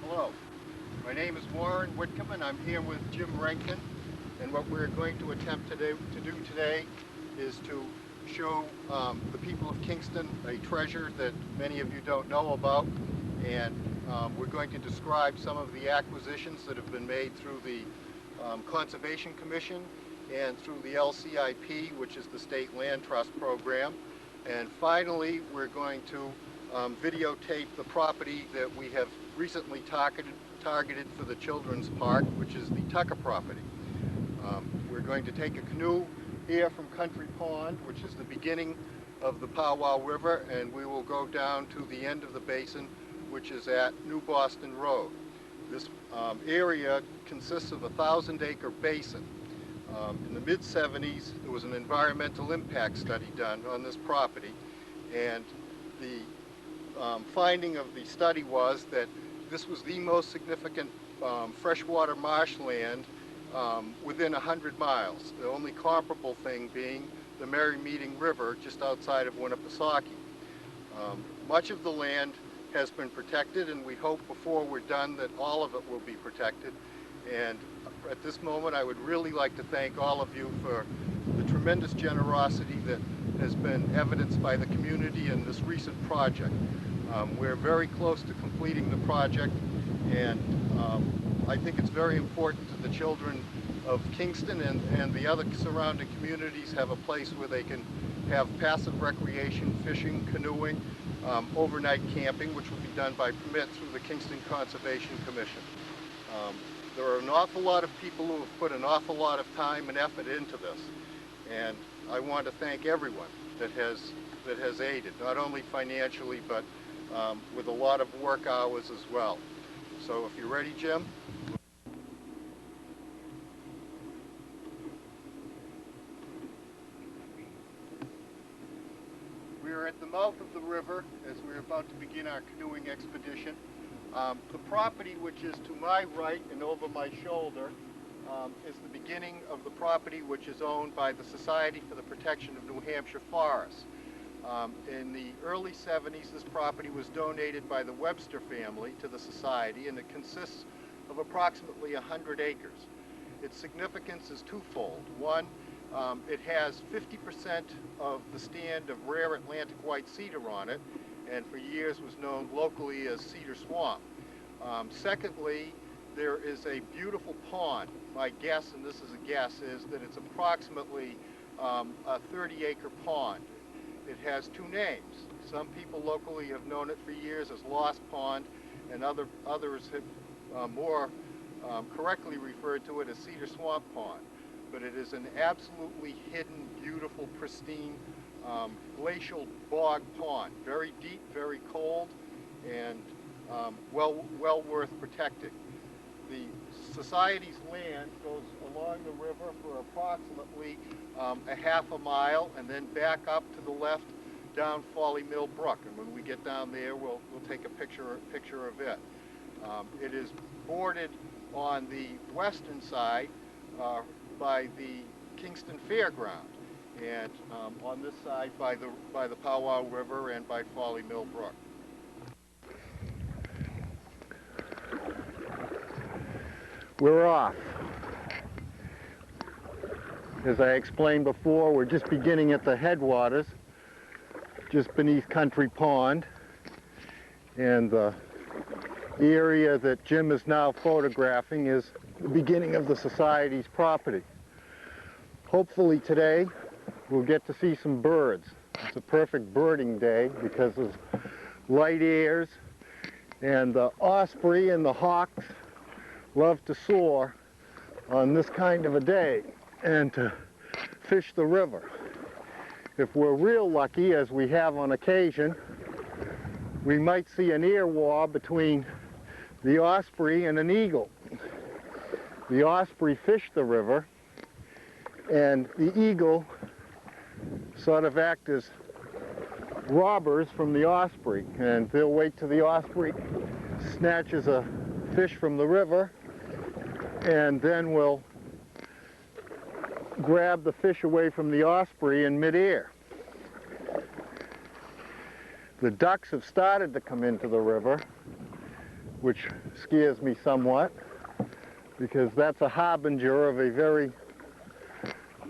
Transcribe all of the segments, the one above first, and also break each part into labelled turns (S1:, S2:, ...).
S1: Hello, my name is Warrfen Whitcomb and I'm here with Jim Rankin, and what we're going to attempt to do today is to show the people of Kingston a treasure that many of you don't know about, and we're going to describe some of the acquisitions that have been made through the Conservation Commission and through the LCIP, which is the State Land Trust Program. And finally, we're going to videotape the property that we have recently targeted for the children's park, which is the Tucker property. We're going to take a canoe here from Country Pond, which is the beginning of the PowWow River, and we will go down to the end of the basin, which is at New Boston Road. This area consists of a 1,000-acre basin. In the mid-70s, there was an environmental impact study done on this property, and the finding of the study was that this was the most significant freshwater marshland within 100 miles. The only comparable thing being the Merry Meeting River just outside of Winnipesaukee. Much of the land has been protected, and we hope before we're done that all of it will be protected. And at this moment, I would really like to thank all of you for the tremendous generosity that has been evidenced by the community in this recent project. We're very close to completing the project, and I think it's very important that the children of Kingston and the other surrounding communities have a place where they can have passive recreation, fishing, canoeing, overnight camping, which will be done by permit through the Kingston Conservation Commission. There are an awful lot of people who have put an awful lot of time and effort into this, and I want to thank everyone that has aided, not only financially, but with a lot of work hours as well. So if you're ready, Jim. We are at the mouth of the river as we're about to begin our canoeing expedition. The property which is to my right and over my shoulder is the beginning of the property which is owned by the Society for the Protection of New Hampshire Forests. In the early 70s, this property was donated by the Webster family to the Society, and it consists of approximately 100 acres. Its significance is twofold. One, it has 50% of the stand of rare Atlantic white cedar on it, and for years was known locally as Cedar Swamp. Secondly, there is a beautiful pond. My guess, and this is a guess, is that it's approximately a 30-acre pond. It has two names. Some people locally have known it for years as Lost Pond, and others have more correctly referred to it as Cedar Swamp Pond. But it is an absolutely hidden, beautiful, pristine, glacial bog pond. Very deep, very cold, and well worth protecting. The Society's land goes along the river for approximately a half a mile, and then back up to the left down Folly Mill Brook. And when we get down there, we'll take a picture of it. It is bordered on the western side by the Kingston Fairground, and on this side by the PowWow River and by Folly Mill Brook. We're off. As I explained before, we're just beginning at the headwaters, just beneath Country Pond, and the area that Jim is now photographing is the beginning of the Society's property. Hopefully today we'll get to see some birds. It's a perfect birding day because of light airs, and the osprey and the hawks love to soar on this kind of a day and to fish the river. If we're real lucky, as we have on occasion, we might see an air war between the osprey and an eagle. The osprey fished the river, and the eagle sort of act as robbers from the osprey, and they'll wait till the osprey snatches a fish from the river, and then we'll grab the fish away from the osprey in midair. The ducks have started to come into the river. which scares me somewhat, because that's a harbinger of a very,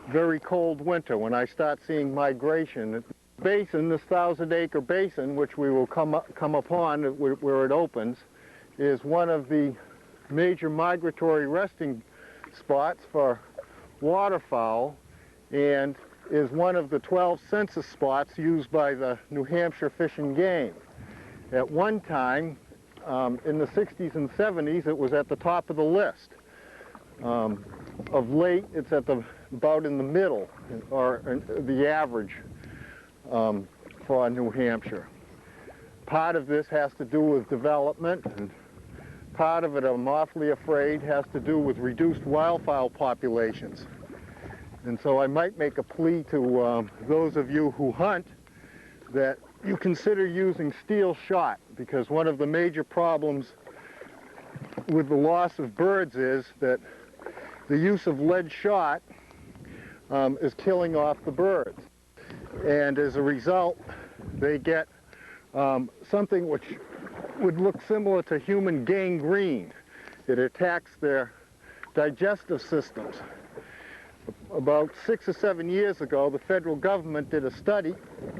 S1: very cold winter when I start seeing migration. The basin, this 1,000-acre basin, which we will come upon where it opens, is one of the major migratory resting spots for waterfowl, and is one of the 12 census spots used by the New Hampshire Fish and Game. At one time, in the 60s and 70s, it was at the top of the list. Of late, it's at about in the middle, or the average for New Hampshire. Part of this has to do with development, and part of it, I'm awfully afraid, has to do with reduced wildfowl populations. And so I might make a plea to those of you who hunt that you consider using steel shot, because one of the major problems with the loss of birds is that the use of lead shot is killing off the birds. And as a result, they get something which would look similar to human gangrene. It attacks their digestive systems. About 6 or 7 years ago, the federal government did a study,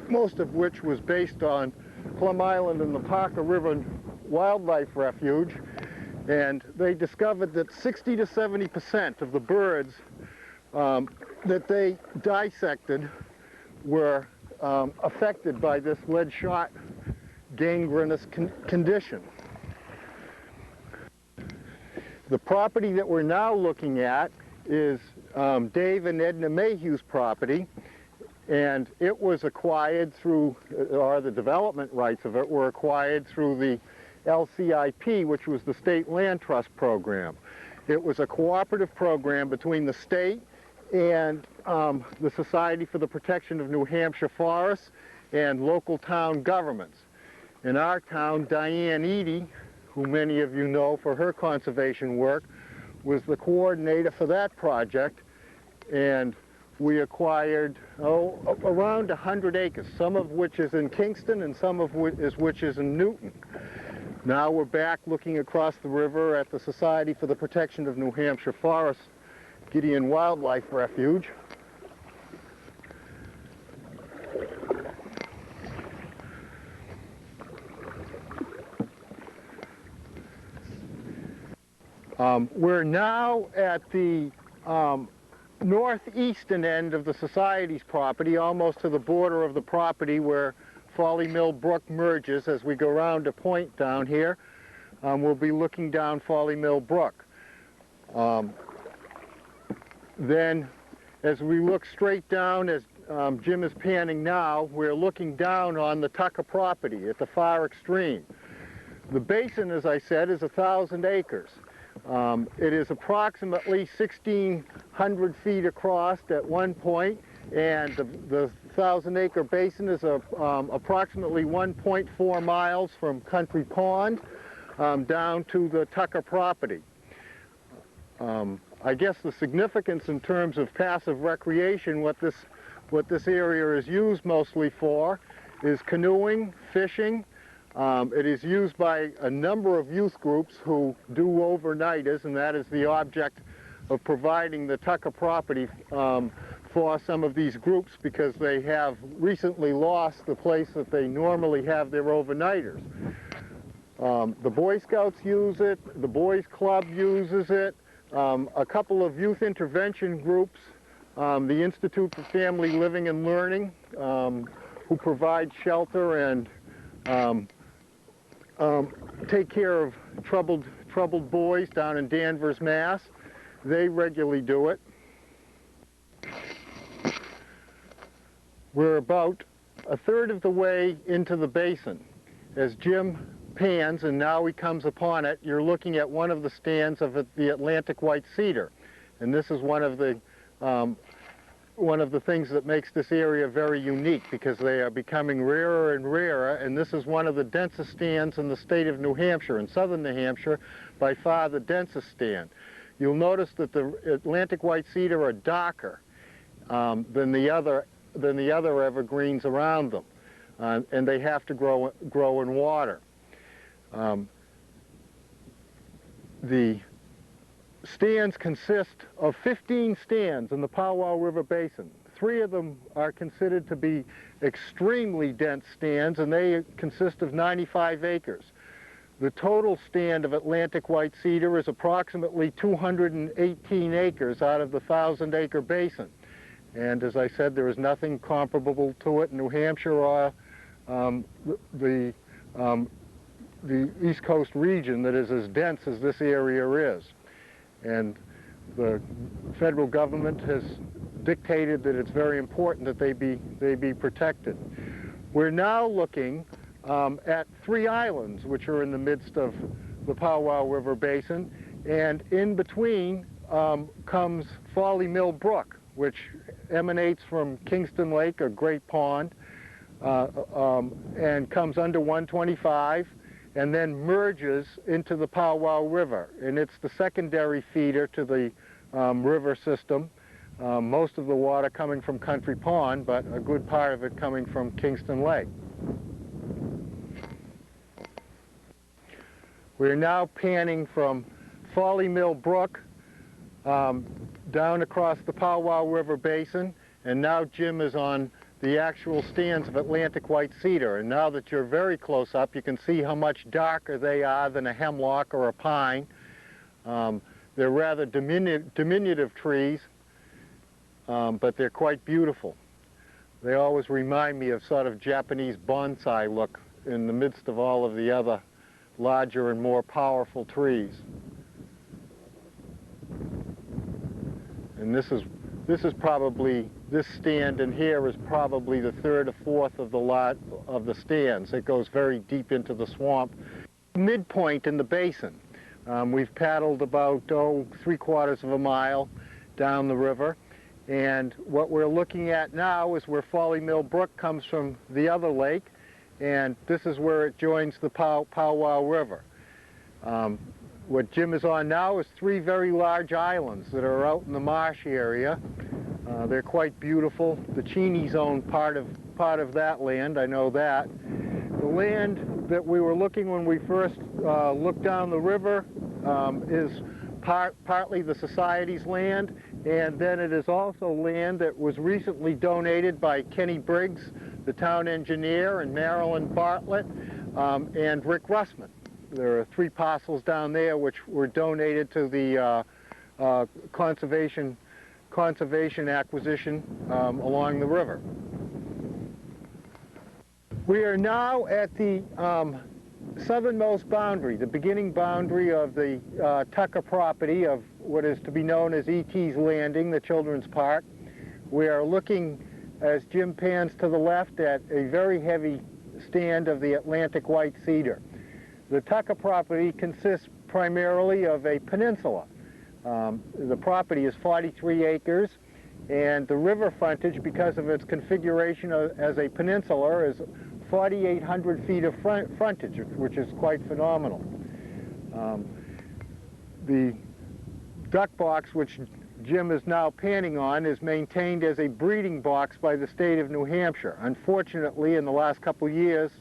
S1: most of which was based on Plum Island and the Parker River Wildlife Refuge, and they discovered that 60 to 70% of the birds that they dissected were affected by this lead shot gangrenous condition. The property that we're now looking at is Dave and Edna Mayhew's property, and it was acquired through, or the development rights of it were acquired through the LCIP, which was the State Land Trust Program. It was a cooperative program between the state and the Society for the Protection of New Hampshire Forests and local town governments. In our town, Diane Eady, who many of you know for her conservation work, was the coordinator for that project, and we acquired around 100 acres, some of which is in Kingston and some of which is in Newton. Now we're back looking across the river at the Society for the Protection of New Hampshire Forests Gideon Wildlife Refuge. We're now at the northeastern end of the Society's property, almost to the border of the property where Folly Mill Brook merges. As we go around a point down here, we'll be looking down Folly Mill Brook. Then, as we look straight down, as Jim is panning now, we're looking down on the Tucker property at the far extreme. The basin, as I said, is 1,000 acres. It is approximately 1,600 feet across at one point, and the 1,000-acre basin is approximately 1.4 miles from Country Pond down to the Tucker property. I guess the significance in terms of passive recreation, what this area is used mostly for, is canoeing, fishing. It is used by a number of youth groups who do overnighters, and that is the object of providing the Tucker property for some of these groups, because they have recently lost the place that they normally have their overnighters. The Boy Scouts use it, the Boys Club uses it, a couple of youth intervention groups, the Institute for Family Living and Learning, who provide shelter and take care of troubled boys down in Danvers, Mass. They regularly do it. We're about a third of the way into the basin. As Jim pans, and now he comes upon it, you're looking at one of the stands of the Atlantic white cedar. And this is one of the things that makes this area very unique, because they are becoming rarer and rarer, and this is one of the densest stands in the state of New Hampshire. In southern New Hampshire, by far the densest stand. You'll notice that the Atlantic white cedar are darker than the other evergreens around them, and they have to grow in water. The stands consist of 15 stands in the PowWow River Basin. 3 of them are considered to be extremely dense stands, and they consist of 95 acres. The total stand of Atlantic white cedar is approximately 218 acres out of the 1,000-acre basin. And as I said, there is nothing comparable to it in New Hampshire or the East Coast region that is as dense as this area is. And the federal government has dictated that it's very important that they be protected. We're now looking at 3 islands which are in the midst of the PowWow River Basin, and in between comes Folly Mill Brook, which emanates from Kingston Lake, a great pond, and comes under 125 and then merges into the PowWow River. And it's the secondary feeder to the river system, most of the water coming from Country Pond, but a good part of it coming from Kingston Lake. We're now panning from Folly Mill Brook down across the PowWow River Basin, and now Jim is on the actual stands of Atlantic white cedar. And now that you're very close up, you can see how much darker they are than a hemlock or a pine. They're rather diminutive trees, but they're quite beautiful. They always remind me of sort of Japanese bonsai look in the midst of all of the other larger and more powerful trees. And this stand in here is probably the 3rd or 4th of the lot of the stands. It goes very deep into the swamp. Midpoint in the basin. We've paddled about, 3/4 of a mile down the river. And what we're looking at now is where Folly Mill Brook comes from the other lake, and this is where it joins the PowWow River. What Jim is on now is 3 very large islands that are out in the marsh area. They're quite beautiful. The Cheney's own part of that land, I know that. The land that we were looking when we first looked down the river is partly the Society's land, and then it is also land that was recently donated by Kenny Briggs, the town engineer, and Marilyn Bartlett, and Rick Russman. There are 3 parcels down there which were donated to the conservation acquisition along the river. We are now at the southernmost boundary, the beginning boundary of the Tucker property of what is to be known as E.T.'s Landing, the children's park. We are looking, as Jim pans to the left, at a very heavy stand of the Atlantic white cedar. The Tucker property consists primarily of a peninsula. The property is 43 acres, and the river frontage, because of its configuration as a peninsula, is 4,800 feet of frontage, which is quite phenomenal. The duck box, which Jim is now panning on, is maintained as a breeding box by the state of New Hampshire. Unfortunately, in the last couple years,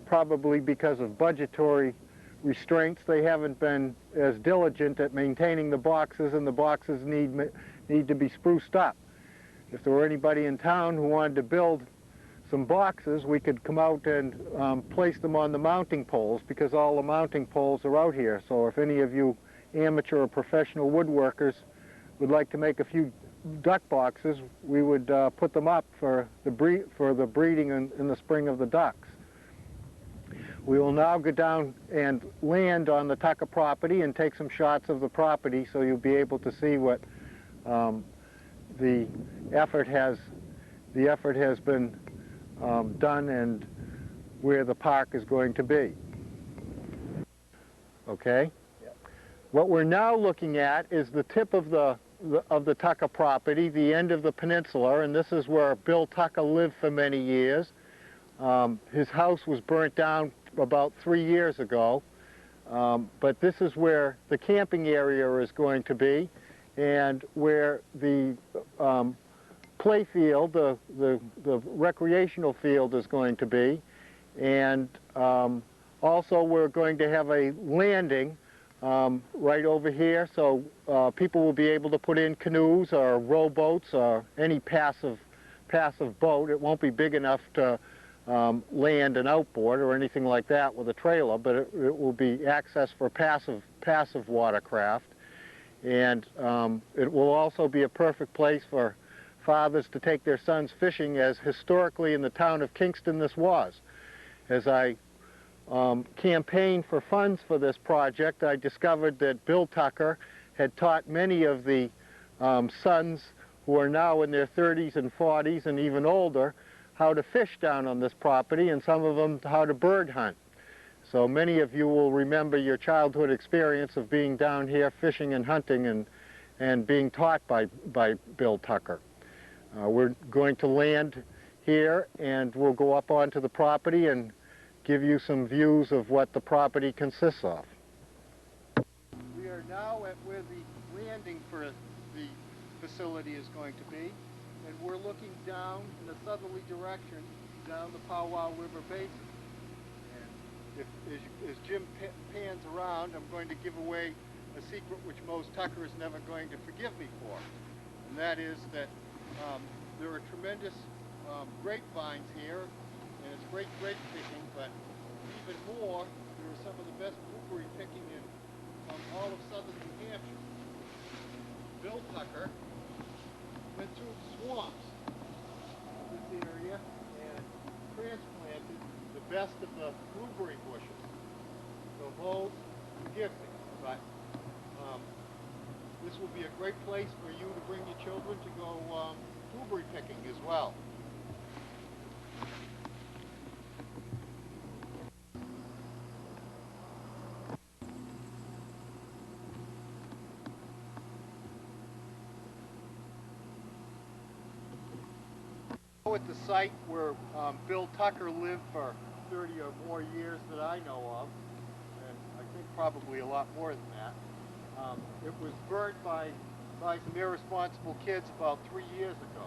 S1: probably because of budgetary restraints, they haven't been as diligent at maintaining the boxes, and the boxes need to be spruced up. If there were anybody in town who wanted to build some boxes, we could come out and place them on the mounting poles, because all the mounting poles are out here. So if any of you amateur or professional woodworkers would like to make a few duck boxes, we would put them up for the breeding in the spring of the ducks. We will now go down and land on the Tucker property and take some shots of the property, so you'll be able to see what the effort has been done and where the park is going to be. Okay? Yep. What we're now looking at is the tip of the Tucker property, the end of the peninsula, and this is where Bill Tucker lived for many years. His house was burnt down about 3 years ago, but this is where the camping area is going to be, and where the play field, the recreational field, is going to be, and also we're going to have a landing right over here, so people will be able to put in canoes or rowboats or any passive boat. It won't be big enough to land an outboard or anything like that with a trailer, but it will be access for passive watercraft. And it will also be a perfect place for fathers to take their sons fishing, as historically in the town of Kingston this was. As I campaigned for funds for this project, I discovered that Bill Tucker had taught many of the sons who are now in their 30s and 40s and even older how to fish down on this property, and some of them how to bird hunt. So many of you will remember your childhood experience of being down here fishing and hunting and being taught by Bill Tucker. We're going to land here, and we'll go up onto the property and give you some views of what the property consists of. We are now at where the landing for the facility is going to be, and we're looking down in a southerly direction down the PowWow River Basin. And as Jim pans around, I'm going to give away a secret which most Tucker is never going to forgive me for, and that is that there are tremendous grapevines here, and it's great grape picking, but even more, there are some of the best blueberry picking in all of southern New Hampshire. Bill Tucker went through swamps in this area and transplanted the best of the blueberry bushes. So Moles, forgive me, but this will be a great place for you to bring your children to go blueberry picking as well. At the site where Bill Tucker lived for 30 or more years that I know of, and I think probably a lot more than that. It was burned by some irresponsible kids about 3 years ago.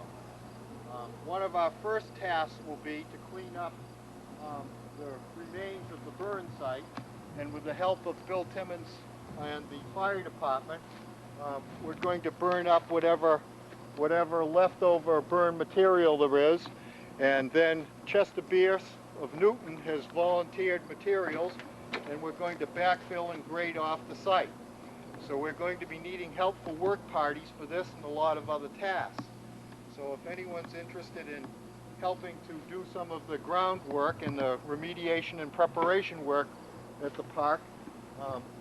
S1: One of our first tasks will be to clean up the remains of the burn site, and with the help of Bill Timmons and the fire department, we're going to burn up whatever leftover burn material there is, and then Chester Bierce of Newton has volunteered materials, and we're going to backfill and grade off the site. So we're going to be needing helpful work parties for this and a lot of other tasks. So if anyone's interested in helping to do some of the groundwork and the remediation and preparation work at the park,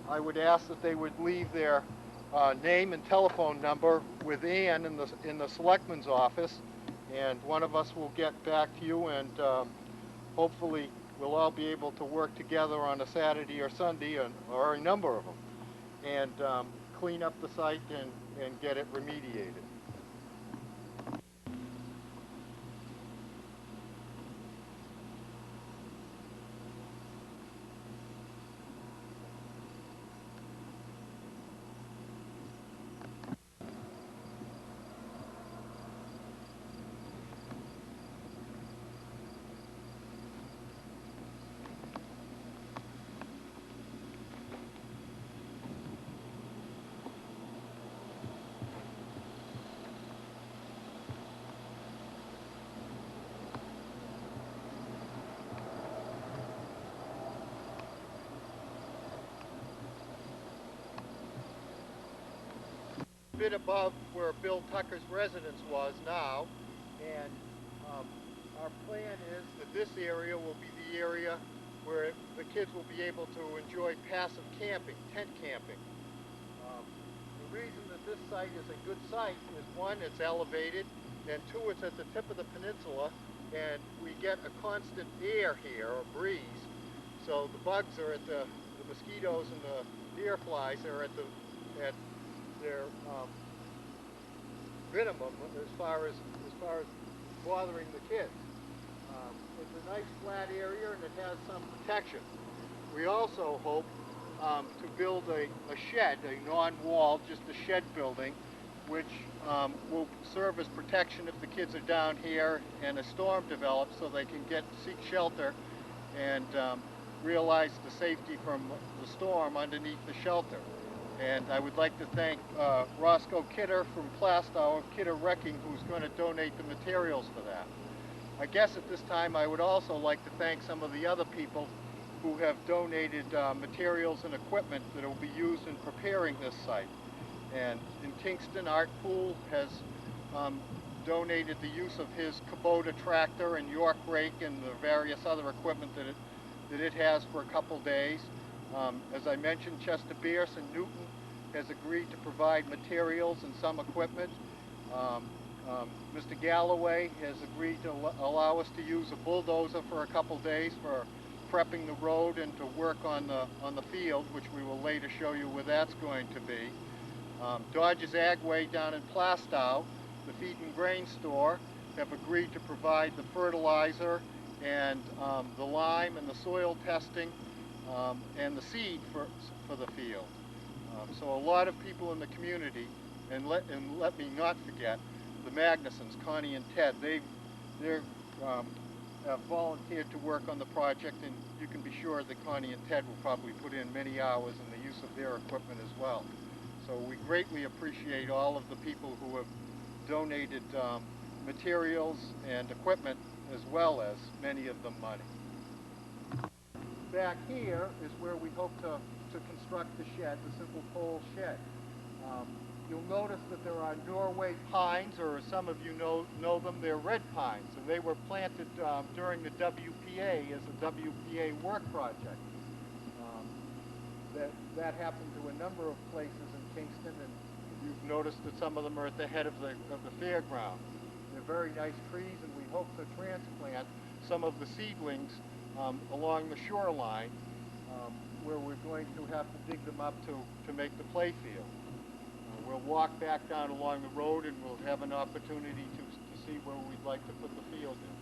S1: I would ask that they would leave their name and telephone number with Ann in the selectman's office, and one of us will get back to you, and hopefully we'll all be able to work together on a Saturday or Sunday, or a number of them, and clean up the site and get it remediated. Bit above where Bill Tucker's residence was now, and our plan is that this area will be the area where the kids will be able to enjoy passive camping, tent camping. The reason that this site is a good site is, one, it's elevated, and two, it's at the tip of the peninsula, and we get a constant air here, or breeze, so the bugs are at the mosquitoes and the deer flies are at their minimum as far as bothering the kids. It's a nice flat area, and it has some protection. We also hope to build a shed, a non-wall, just a shed building, which will serve as protection if the kids are down here and a storm develops, so they can seek shelter and realized the safety from the storm underneath the shelter. And I would like to thank Roscoe Kidder from Plastow of Kidder Wrecking, who's going to donate the materials for that. I guess at this time I would also like to thank some of the other people who have donated materials and equipment that will be used in preparing this site. And in Kingston, Art Pool has donated the use of his Kubota tractor and York rake and the various other equipment that it has for a couple days. As I mentioned, Chester Bierce in Newton has agreed to provide materials and some equipment. Mr. Galloway has agreed to allow us to use a bulldozer for a couple days for prepping the road and to work on the field, which we will later show you where that's going to be. Dodge's Agway down in Plastow, the feed and grain store, have agreed to provide the fertilizer and the lime and the soil testing and the seed for the field. So a lot of people in the community, and let me not forget, the Magnusons, Connie and Ted, they have volunteered to work on the project, and you can be sure that Connie and Ted will probably put in many hours in the use of their equipment as well. So we greatly appreciate all of the people who have donated materials and equipment, as well as many of them money. Back here is where we hope to construct the shed, the simple pole shed. You'll notice that there are Norway pines, or some of you know them, they're red pines, and they were planted during the WPA as a WPA work project. That happened to a number of places in Kingston, and you've noticed that some of them are at the head of the fairground. They're very nice trees, and we hope to transplant some of the seedlings along the shoreline, where we're going to have to dig them up to make the play field. We'll walk back down along the road, and we'll have an opportunity to see where we'd like to put the field in.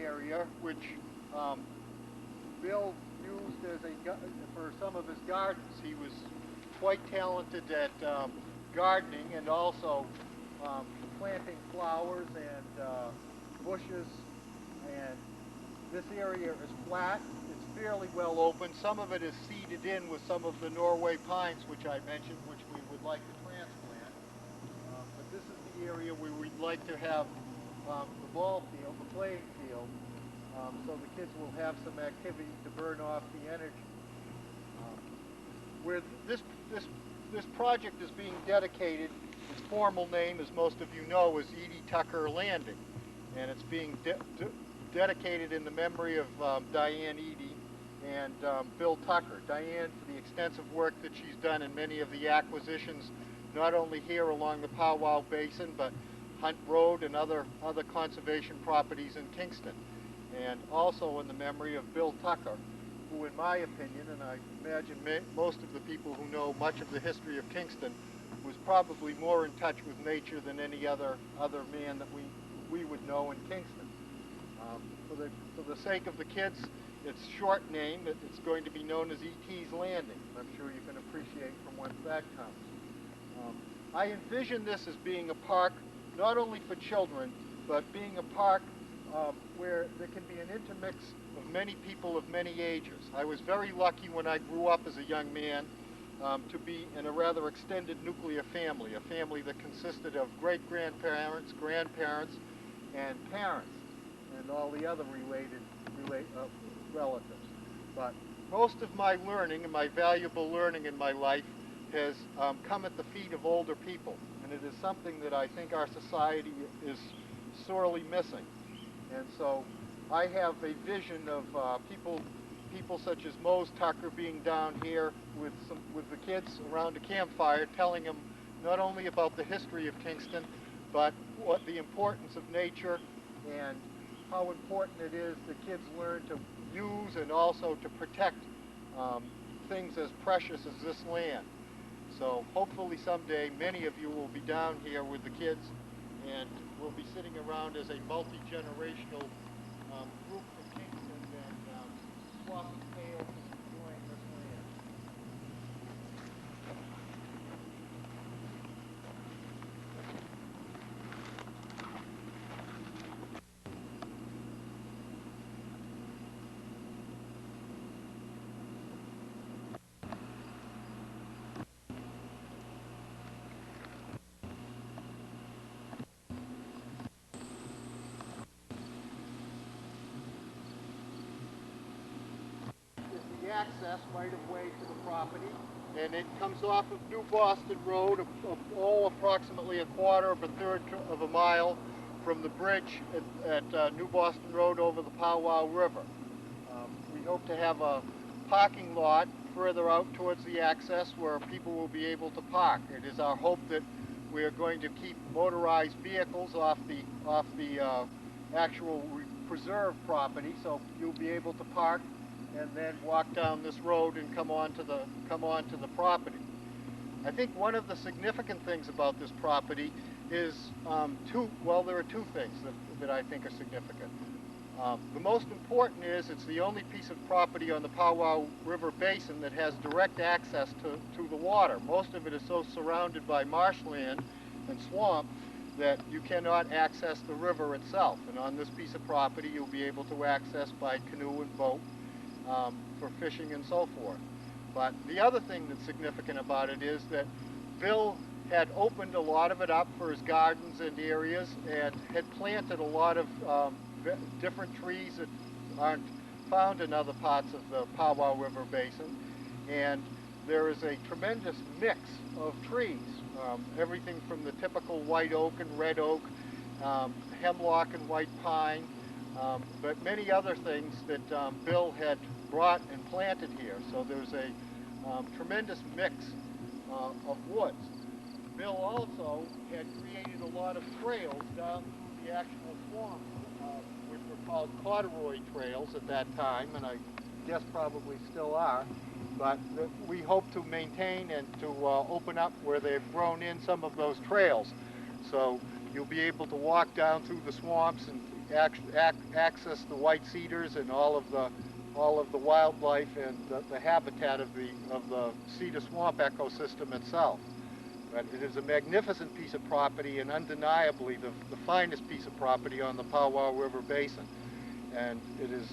S1: Area, which Bill used as for some of his gardens. He was quite talented at gardening and also planting flowers and bushes. And this area is flat. It's fairly well open. Some of it is seeded in with some of the Norway pines, which I mentioned, which we would like to transplant. But this is the area where we'd like to have the ball field, the playing field, so the kids will have some activity to burn off the energy. Where this project is being dedicated, its formal name, as most of you know, is Edie Tucker Landing, and it's being dedicated in the memory of Diane Edie and Bill Tucker. Diane, for the extensive work that she's done in many of the acquisitions, not only here along the PowWow Basin, but Hunt Road and other conservation properties in Kingston. And also in the memory of Bill Tucker, who in my opinion, and I imagine most of the people who know much of the history of Kingston, was probably more in touch with nature than any other man that we would know in Kingston. For the sake of the kids, its short name, it's going to be known as E.T.'s Landing. I'm sure you can appreciate from whence that comes. I envision this as being a park not only for children, but being a park where there can be an intermix of many people of many ages. I was very lucky when I grew up as a young man to be in a rather extended nuclear family, a family that consisted of great-grandparents, grandparents, and parents, and all the other related relatives. But most of my learning and my valuable learning in my life has come at the feet of older people, and it is something that I think our society is sorely missing. And so I have a vision of people such as Mose Tucker being down here with the kids around a campfire, telling them not only about the history of Kingston, but what the importance of nature and how important it is that kids learn to use and also to protect things as precious as this land. So hopefully someday many of you will be down here with the kids, and we'll be sitting around as a multi-generational group from Kingston and swapping tales and enjoying this land. The access right of way to the property, and it comes off of New Boston Road, approximately a quarter of a third of a mile from the bridge at New Boston Road over the PowWow River. We hope to have a parking lot further out towards the access where people will be able to park. It is our hope that we are going to keep motorized vehicles off the actual preserved property, so you'll be able to park and then walk down this road and come onto the property. I think one of the significant things about this property is there are two things that I think are significant. The most important is it's the only piece of property on the PowWow River Basin that has direct access to the water. Most of it is so surrounded by marshland and swamp that you cannot access the river itself. And on this piece of property you'll be able to access by canoe and boat for fishing and so forth. But the other thing that's significant about it is that Bill had opened a lot of it up for his gardens and areas and had planted a lot of different trees that aren't found in other parts of the PowWow River Basin. And there is a tremendous mix of trees, everything from the typical white oak and red oak, hemlock and white pine, but many other things that Bill had brought and planted here. So there's a tremendous mix of woods. Bill also had created a lot of trails down through the actual swamps, which were called corduroy trails at that time, and I guess probably still are. But we hope to maintain and to open up where they've grown in some of those trails. So you'll be able to walk down through the swamps and access the white cedars and all of the wildlife and the habitat of the cedar swamp ecosystem itself. But it is a magnificent piece of property and undeniably the finest piece of property on the PowWow River Basin. And it is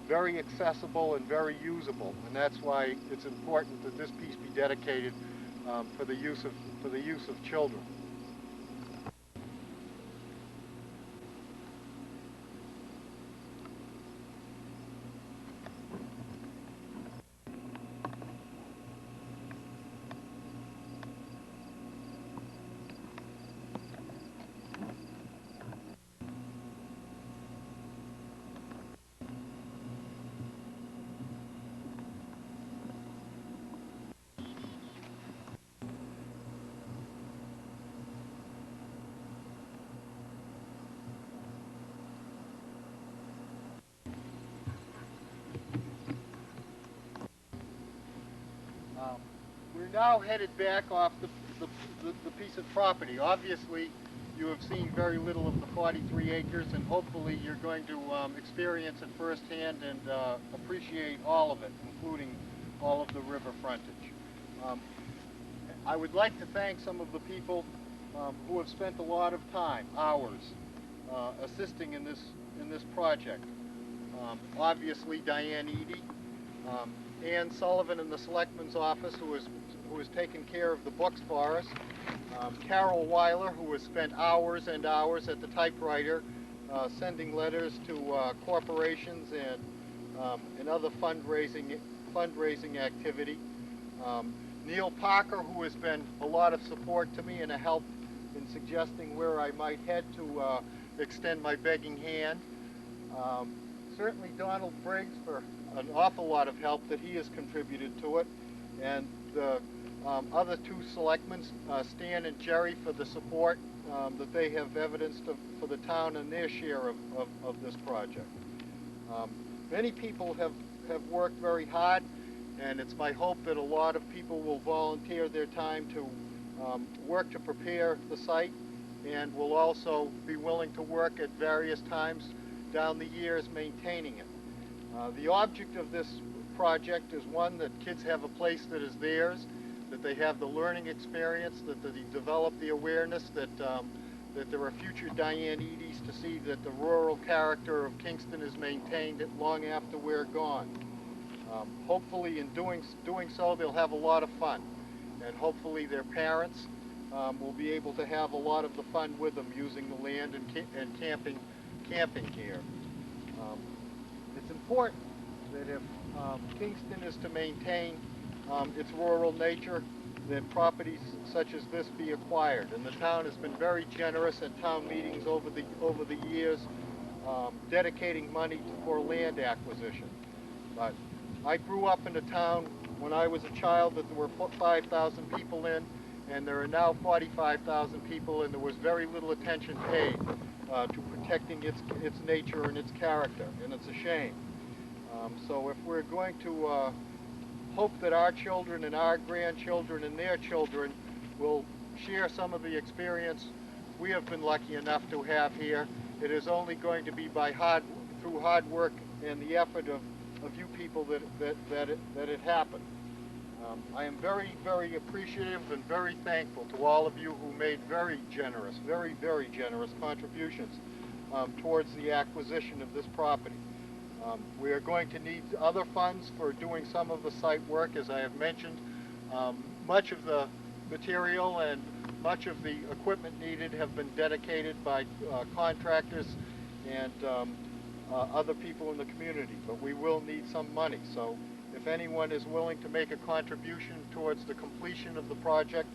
S1: very accessible and very usable, and that's why it's important that this piece be dedicated for the use of children. We're now headed back off the piece of property. Obviously, you have seen very little of the 43 acres, and hopefully you're going to experience it firsthand and appreciate all of it, including all of the river frontage. I would like to thank some of the people who have spent a lot of time, hours, assisting in this project. Obviously, Diane Eady, Ann Sullivan in the Selectman's office, who has taken care of the books for us, Carol Weiler, who has spent hours and hours at the typewriter sending letters to corporations and other fundraising activity, Neil Parker, who has been a lot of support to me and a help in suggesting where I might head to extend my begging hand. Certainly Donald Briggs for an awful lot of help that he has contributed to it, and the other two selectmen, Stan and Jerry, for the support that they have evidenced for the town and their share of this project. Many people have worked very hard, and it's my hope that a lot of people will volunteer their time to work to prepare the site, and will also be willing to work at various times down the years maintaining it. The object of this project is one, that kids have a place that is theirs, that they have the learning experience, that they develop the awareness that that there are future Diane Edys to see that the rural character of Kingston is maintained long after we're gone. Hopefully in doing so, they'll have a lot of fun, and hopefully their parents will be able to have a lot of the fun with them using the land and camping here. It's important that if Kingston is to maintain its rural nature, that properties such as this be acquired. And the town has been very generous at town meetings over the years, dedicating money for land acquisition. But I grew up in a town when I was a child that there were 5,000 people in, and there are now 45,000 people, and there was very little attention paid to protecting its nature and its character, and it's a shame. So if we're going to hope that our children and our grandchildren and their children will share some of the experience we have been lucky enough to have here, it is only going to be through hard work and the effort of you people that it happened. I am very, very appreciative and very thankful to all of you who made very generous contributions towards the acquisition of this property. We are going to need other funds for doing some of the site work, as I have mentioned. Much of the material and much of the equipment needed have been dedicated by contractors and other people in the community, but we will need some money. So if anyone is willing to make a contribution towards the completion of the project,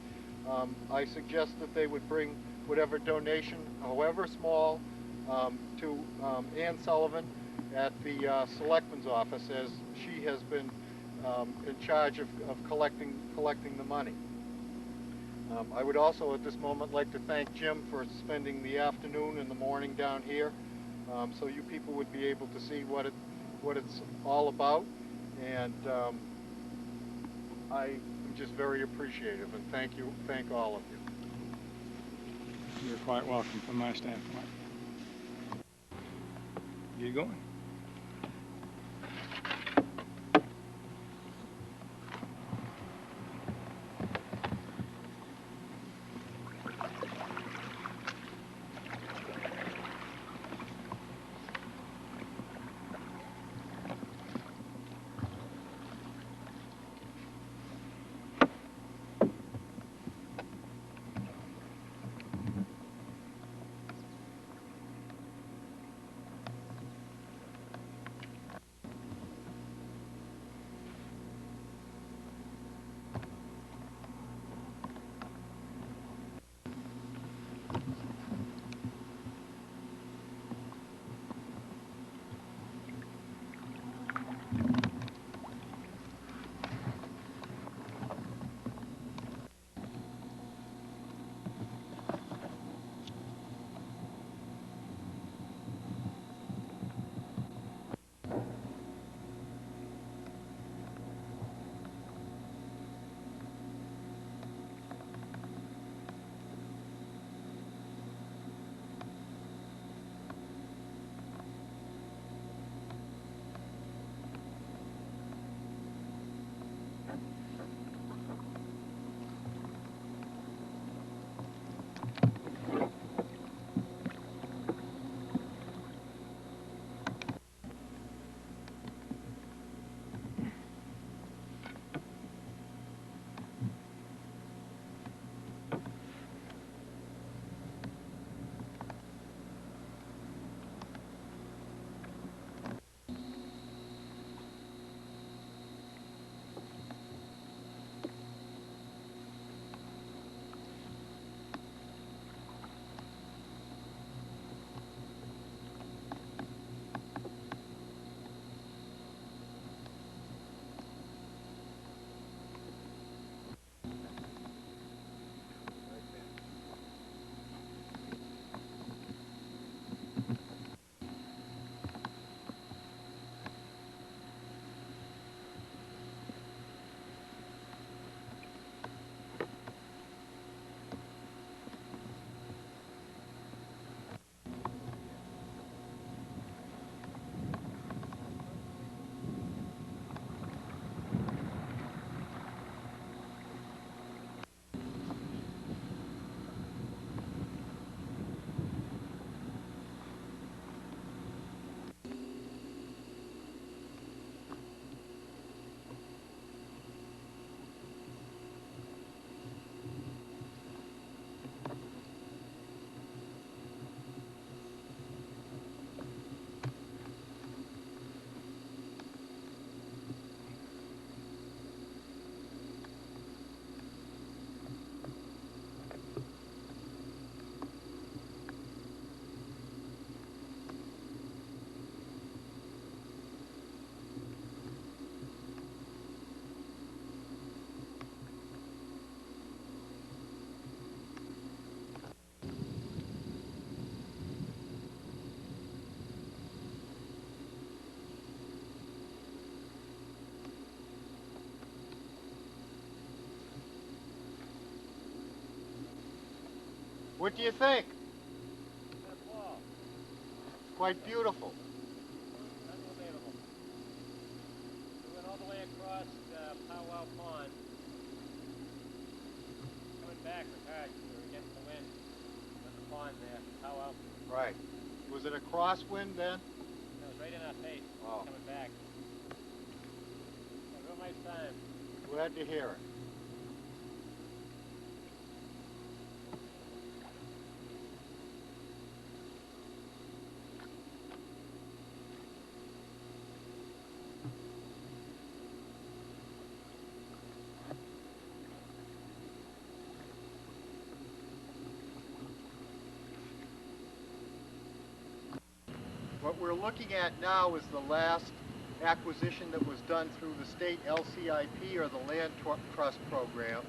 S1: I suggest that they would bring whatever donation, however small, to Ann Sullivan at the Selectman's office, as she has been in charge of collecting the money. I would also at this moment like to thank Jim for spending the afternoon and the morning down here, so you people would be able to see what it's all about, and I am just very appreciative, and thank all of you.
S2: You're quite welcome from my standpoint. Get going.
S1: What do you think?
S3: Wow.
S1: It's quite beautiful.
S3: Unbelievable. We went all the way across PowWow Pond. Coming back was hard. We were getting the wind on the pond there. PowWow.
S1: Right. Was it a crosswind then?
S3: It was right in our face.
S1: Wow.
S3: Coming back. A real nice time.
S1: Glad to hear it. What we're looking at now is the last acquisition that was done through the state LCIP, or the Land Trust Program,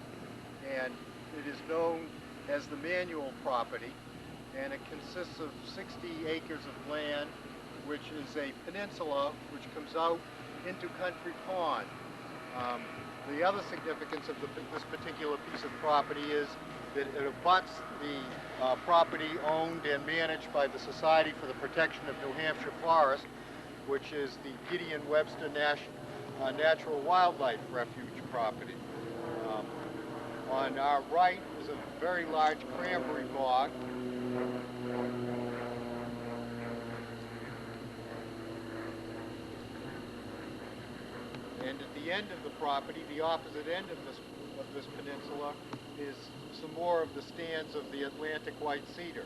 S1: and it is known as the manual property, and it consists of 60 acres of land, which is a peninsula which comes out into Country Pond. The other significance of this particular piece of property is that it abuts the property owned and managed by the Society for the Protection of New Hampshire Forest, which is the Gideon Webster Natural Wildlife Refuge property. On our right is a very large cranberry bog. And at the end of the property, the opposite end of this peninsula, is some more of the stands of the Atlantic white cedar.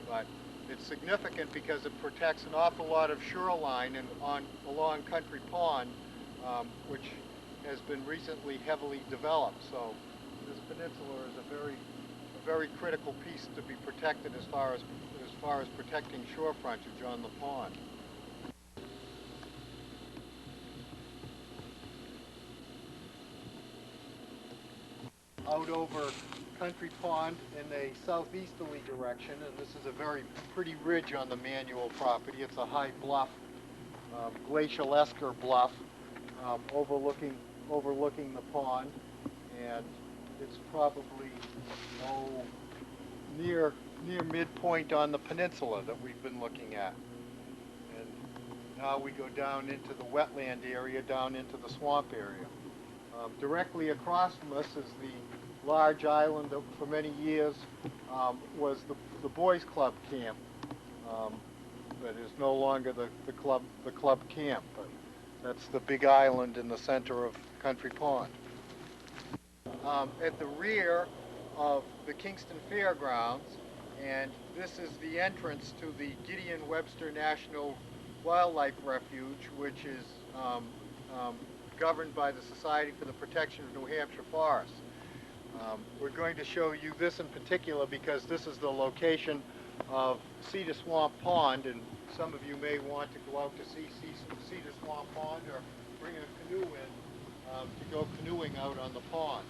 S1: But it's significant because it protects an awful lot of shoreline along Country Pond, which has been recently heavily developed. So this peninsula is a very critical piece to be protected as far as protecting shore frontage on the pond. Out over Country Pond in a southeasterly direction, and this is a very pretty ridge on the manual property. It's a high bluff, glacial esker bluff, overlooking the pond, and it's probably near midpoint on the peninsula that we've been looking at. And now we go down into the wetland area, down into the swamp area. Directly across from us is the large island that for many years was the boys club camp. That is no longer the club camp, but that's the big island in the center of Country Pond. At the rear of the Kingston Fairgrounds, and this is the entrance to the Gideon Webster National Wildlife Refuge, which is governed by the Society for the Protection of New Hampshire Forests. We're going to show you this in particular because this is the location of Cedar Swamp Pond, and some of you may want to go out to see Cedar Swamp Pond or bring a canoe in to go canoeing out on the pond.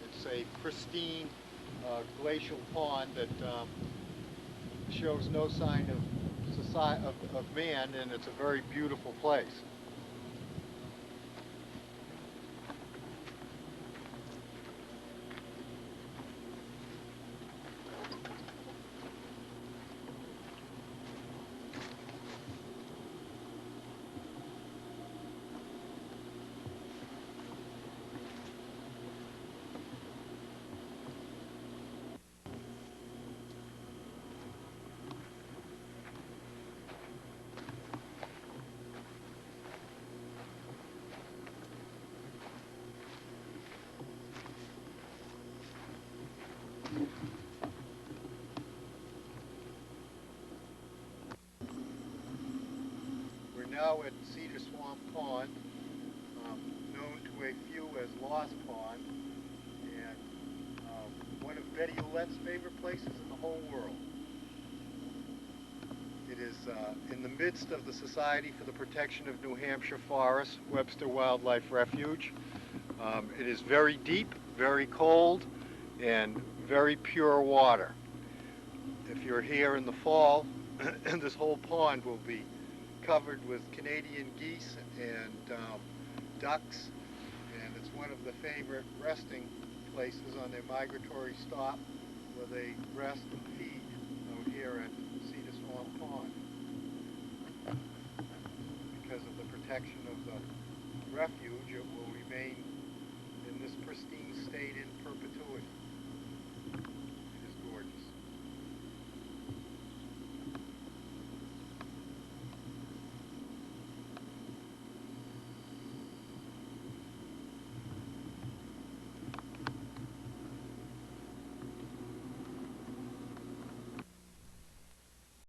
S1: It's a pristine glacial pond that shows no sign of man, and it's a very beautiful place. We're now at Cedar Swamp Pond, known to a few as Lost Pond, and one of Betty Ouellette's favorite places in the whole world. It is in the midst of the Society for the Protection of New Hampshire Forests, Webster Wildlife Refuge. It is very deep, very cold, and very pure water. If you're here in the fall, this whole pond will be covered with Canadian geese and ducks, and it's one of the favorite resting places on their migratory stop where they rest and feed out here at Cedar Swamp Pond. Because of the protection of the refuge, it will remain in this pristine state in perpetuity.